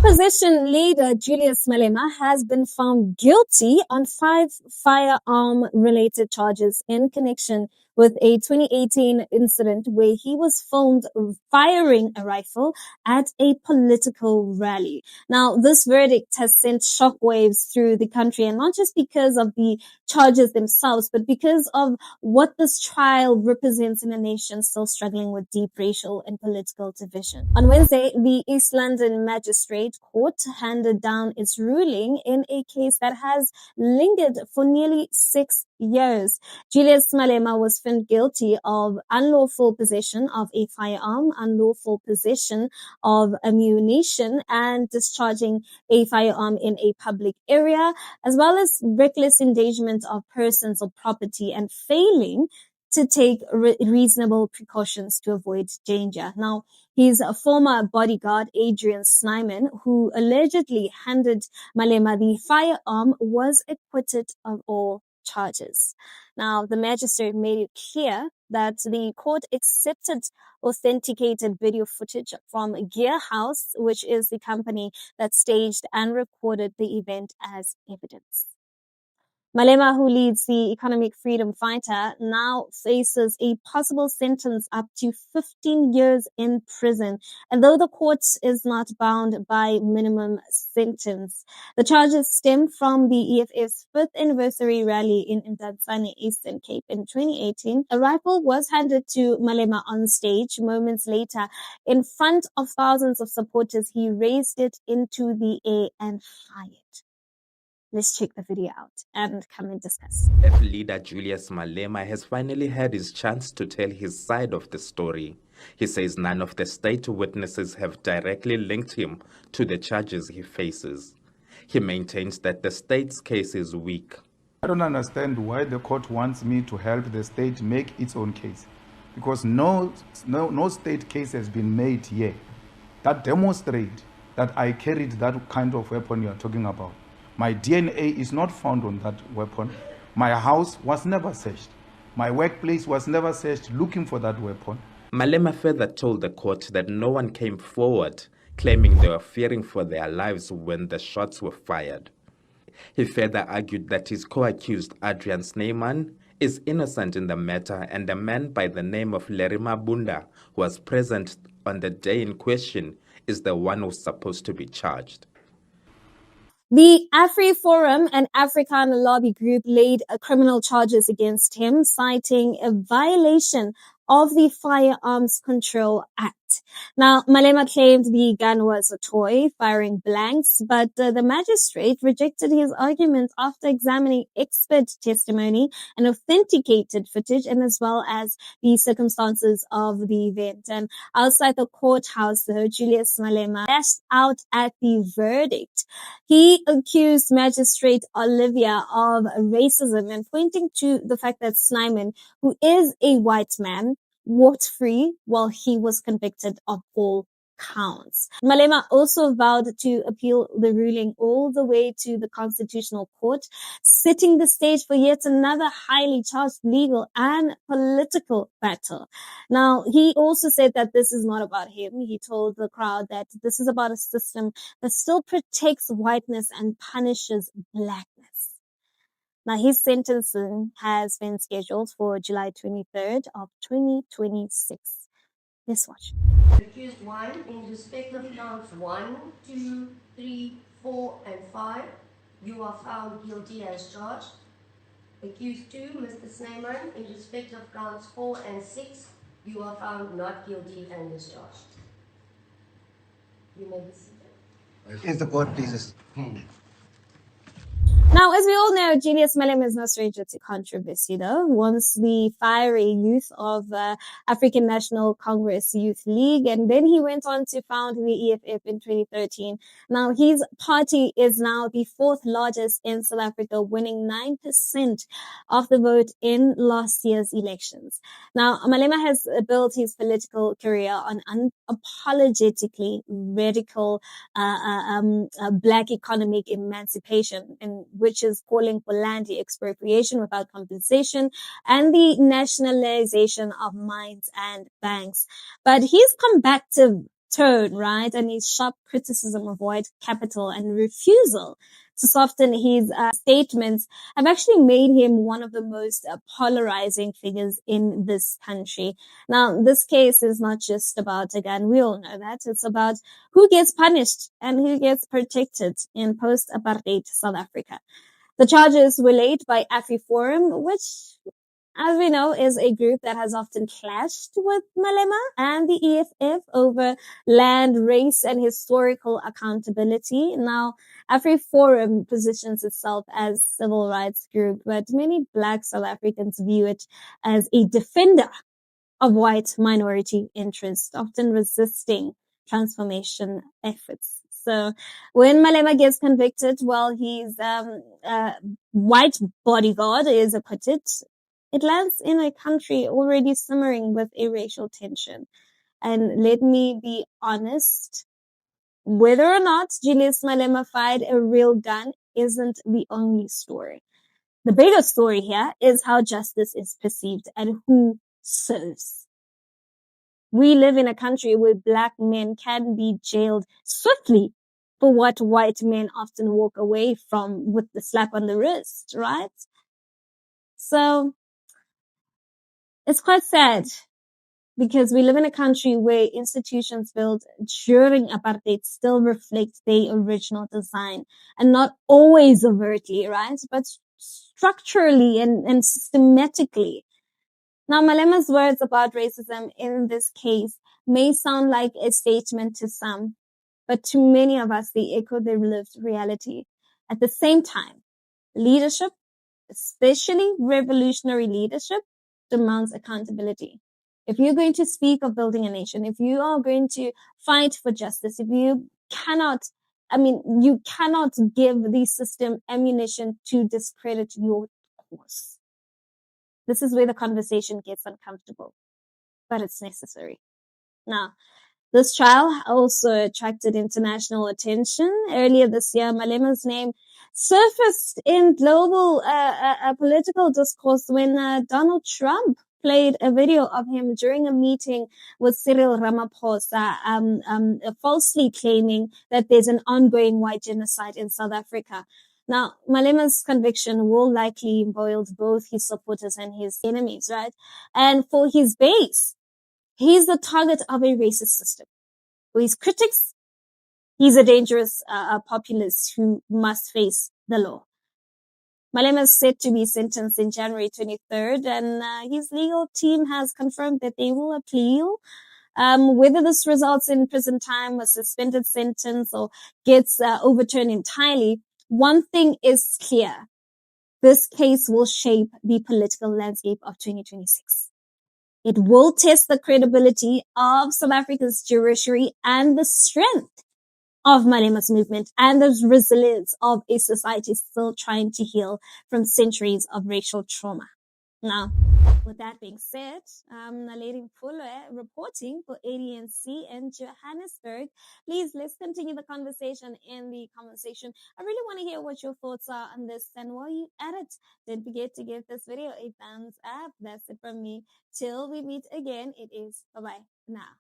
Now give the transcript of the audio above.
Opposition leader Julius Malema has been found guilty on 5 firearm-related charges in connection with a 2018 incident where he was filmed firing a rifle at a political rally. Now, this verdict has sent shockwaves through the country, and not just because of the charges themselves, but because of what this trial represents in a nation still struggling with deep racial and political division. On Wednesday, the East London Magistrate Court handed down its ruling in a case that has lingered for nearly 6 years. Julius Malema was found guilty of unlawful possession of a firearm, unlawful possession of ammunition, and discharging a firearm in a public area, as well as reckless endangerment of persons or property and failing to take reasonable precautions to avoid danger. Now, his former bodyguard, Adrian Snyman, who allegedly handed Malema the firearm, was acquitted of all charges. Now, the magistrate made it clear that the court accepted authenticated video footage from Gear House, which is the company that staged and recorded the event, as evidence. Malema, who leads the Economic Freedom Fighter, now faces a possible sentence up to 15 years in prison. And though the court is not bound by minimum sentence, the charges stem from the EFF's 5th anniversary rally in Ntatsane, Eastern Cape in 2018. A rifle was handed to Malema on stage. Moments later, in front of thousands of supporters, he raised it into the air and fired. Let's check the video out and come and discuss. EFF leader Julius Malema has finally had his chance to tell his side of the story. He says none of the state witnesses have directly linked him to the charges he faces. He maintains that the state's case is weak. I don't understand why the court wants me to help the state make its own case, because no state case has been made here that demonstrate that I carried that kind of weapon you are talking about. My DNA is not found on that weapon. My house was never searched. My workplace was never searched looking for that weapon. Malema further told the court that no one came forward claiming they were fearing for their lives when the shots were fired. He further argued that his co-accused Adrian Snyman is innocent in the matter, and a man by the name of Larry Mabunda, who was present on the day in question, is the one who's supposed to be charged. The AfriForum and African Lobby Group laid criminal charges against him, citing a violation of the Firearms Control Act. Now, Malema claimed the gun was a toy, firing blanks, but the magistrate rejected his argument after examining expert testimony and authenticated footage, and as well as the circumstances of the event. And outside the courthouse, though, Julius Malema lashed out at the verdict. He accused Magistrate Olivia of racism and pointing to the fact that Snyman, who is a white man, walked free while he was convicted of all counts. Malema also vowed to appeal the ruling all the way to the Constitutional Court, setting the stage for yet another highly charged legal and political battle. Now, he also said that this is not about him. He told the crowd that this is about a system that still protects whiteness and punishes blackness. Now, his sentencing has been scheduled for July 23rd of 2026. Let's watch. Accused 1, in respect of counts 1, 2, 3, 4, and 5, you are found guilty as charged. Accused 2, Mr. Snyman, in respect of counts 4 and 6, you are found not guilty and discharged. You may be seated. Yes, the court pleases. Now, as we all know, Julius Malema is no stranger to controversy, though. Once the fiery youth of African National Congress Youth League, and then he went on to found the EFF in 2013. Now, his party is now the 4th largest in South Africa, winning 9% of the vote in last year's elections. Now, Malema has built his political career on unapologetically radical black economic emancipation, and which is calling for land expropriation without compensation and the nationalization of mines and banks. But his combative tone, right? And his sharp criticism of white capital and refusal to soften his statements have actually made him one of the most polarizing figures in this country. Now, this case is not just about, again, we all know that, it's about who gets punished and who gets protected in post-apartheid South Africa. The charges were laid by AfriForum, which, as we know, is a group that has often clashed with Malema and the EFF over land, race, and historical accountability. Now, AfriForum positions itself as a civil rights group, but many Black South Africans view it as a defender of white minority interests, often resisting transformation efforts. So when Malema gets convicted, while his white bodyguard is acquitted, it lands in a country already simmering with a racial tension. And let me be honest, whether or not Julius Malema fired a real gun isn't the only story. The bigger story here is how justice is perceived and who serves. We live in a country where Black men can be jailed swiftly for what white men often walk away from with the slap on the wrist, right? So it's quite sad because we live in a country where institutions built during apartheid still reflect their original design, and not always overtly, right? But structurally and systematically. Now, Malema's words about racism in this case may sound like a statement to some, but to many of us, they echo their lived reality. At the same time, leadership, especially revolutionary leadership, demands accountability. If you're going to speak of building a nation, if you are going to fight for justice, if you cannot give the system ammunition to discredit your cause. This is where the conversation gets uncomfortable, but it's necessary. Now, this trial also attracted international attention. Earlier this year, Malema's name surfaced in global political discourse when Donald Trump played a video of him during a meeting with Cyril Ramaphosa, falsely claiming that there's an ongoing white genocide in South Africa. Now, Malema's conviction will likely embroil both his supporters and his enemies, right? And for his base, he's the target of a racist system. For his critics, he's a dangerous populist who must face the law. Malema is set to be sentenced in January 23rd, and his legal team has confirmed that they will appeal. Whether this results in prison time, a suspended sentence, or gets overturned entirely, one thing is clear. This case will shape the political landscape of 2026. It will test the credibility of South Africa's judiciary and the strength of Malema's movement and the resilience of a society still trying to heal from centuries of racial trauma. Now, with that being said, Naledi Mfoloe reporting for ADNC in Johannesburg. Please, let's continue the conversation in the comment section. I really want to hear what your thoughts are on this. And while you're at it, don't forget to give this video a thumbs up. That's it from me. Till we meet again, it is bye-bye now.